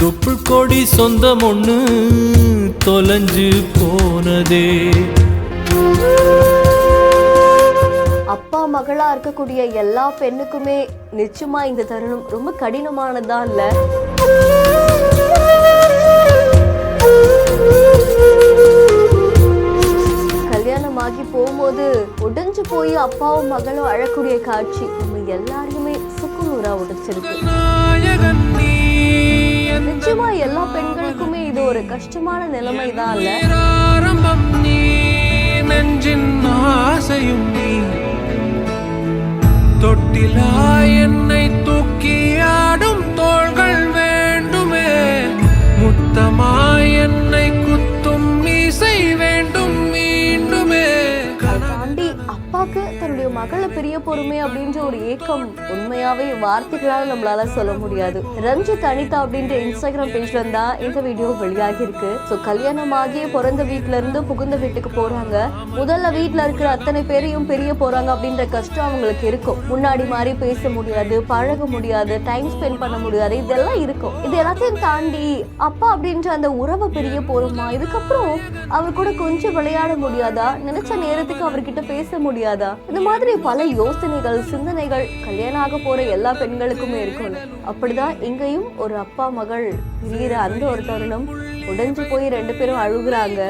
தொப்புள் கொடி சொந்தம் ஒண்ணு தொலைஞ்சு போனதே. அப்பா மகளா இருக்கக்கூடிய எல்லா பெண்ணுக்குமே நிச்சயமா இந்த தருணம் ரொம்ப கடினமானதா இல்ல? கல்யாணமாகி போகும்போது உடைஞ்சு போய் அப்பாவும் மகளும் அழக்கூடிய காட்சி நம்ம எல்லாரையுமே சுக்குநூறா உடைச்சிருக்கு. நிச்சயமா எல்லா பெண்களுக்குமே இது ஒரு கஷ்டமான நிலைமை தான் இல்ல? தொட்டிலா என்னை தூக்கி ஆடும் தோள்கள் வேண்டுமே, முத்தமா என்னை குத்தும் மீசை வேண்டும் மீண்டுமே. தாண்டி அப்பாக்கு தன்னுடைய மகளை பிரிய பொறுமை அப்படின்ற ஒரு ஏக்கம் உண்மையாவே வார்த்தைகளால நம்மளால சொல்ல முடியாது. ரஞ்சித் அனிதா அப்படின்ற இன்ஸ்டாகிராம் பேஜ்ல இருந்தா இந்த வீடியோ வெளியாகி இருக்கு. சோ கல்யாணமாகிய பிறந்த வீட்டுல இருந்து புகுந்த வீட்டுக்கு போறாங்க. முதல்ல வீட்டுல இருக்கிற அத்தனை பேரையும் பிரிய போறாங்க அப்படின்ற கஷ்டம் அவங்களுக்கு இருக்கும். முன்னாடி மாதிரி பேச முடியாது, பழக முடியாது, டைம் ஸ்பெண்ட் பண்ண முடியாது, இதெல்லாம் இருக்கும். இது எல்லாத்தையும் தாண்டி அப்பா அப்படின்ற அந்த உறவை பிரிய போறோமா, இதுக்கப்புறம் அவர் கூட கொஞ்சம் விளையாட முடியாதா, நினைச்ச நேரத்துக்கு அவர்கிட்ட பேச முடியாதா, இந்த மாதிரி பல யோசனைகள் சிந்தனைகள் கல்யாணம் ஆக போற எல்லா பெண்களுக்குமே இருக்கும். அப்படிதான் இங்கேயும் ஒரு அப்பா மகள் பிரியிற அந்த ஒரு தருணம் உடைஞ்சு போய் ரெண்டு பேரும் அழுகுறாங்க.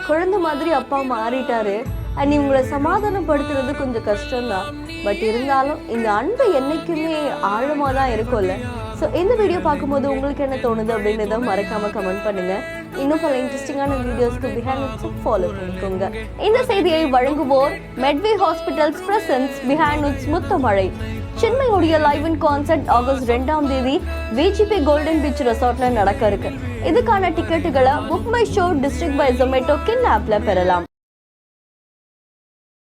குழந்தை மாதிரி அப்பா மாறிட்டாரு. அண்ட் இவங்களை சமாதானப்படுத்துறது கொஞ்சம் கஷ்டம்தான். பட் இருந்தாலும் இந்த அன்பு என்னைக்குமே ஆழமா தான் இருக்கும்ல. ஸோ இந்த வீடியோ பார்க்கும்போது உங்களுக்கு என்ன தோணுது அப்படின்றத மறக்காம கமெண்ட் பண்ணுங்க. இன்னும் பல இன்ட்ரெஸ்டிங்கான வீடியோஸ்க்கு பிஹைண்ட் ஃபாலோ பண்ணிக்கோங்க. இந்த செய்தியை வழங்குவோர் Medway hospitals presents behind Muthamazhai. சென்னையுடைய லைவ் இன் கான்சர்ட் ஆகஸ்ட் 2ஆம் தேதி விஜிபி கோல்டன் பீச் ரெசார்ட்ல நடக்க இருக்கு. இதுக்கான டிக்கெட்டுகளை book my show district by Zomato கின் ஆப்ல பெறலாம்.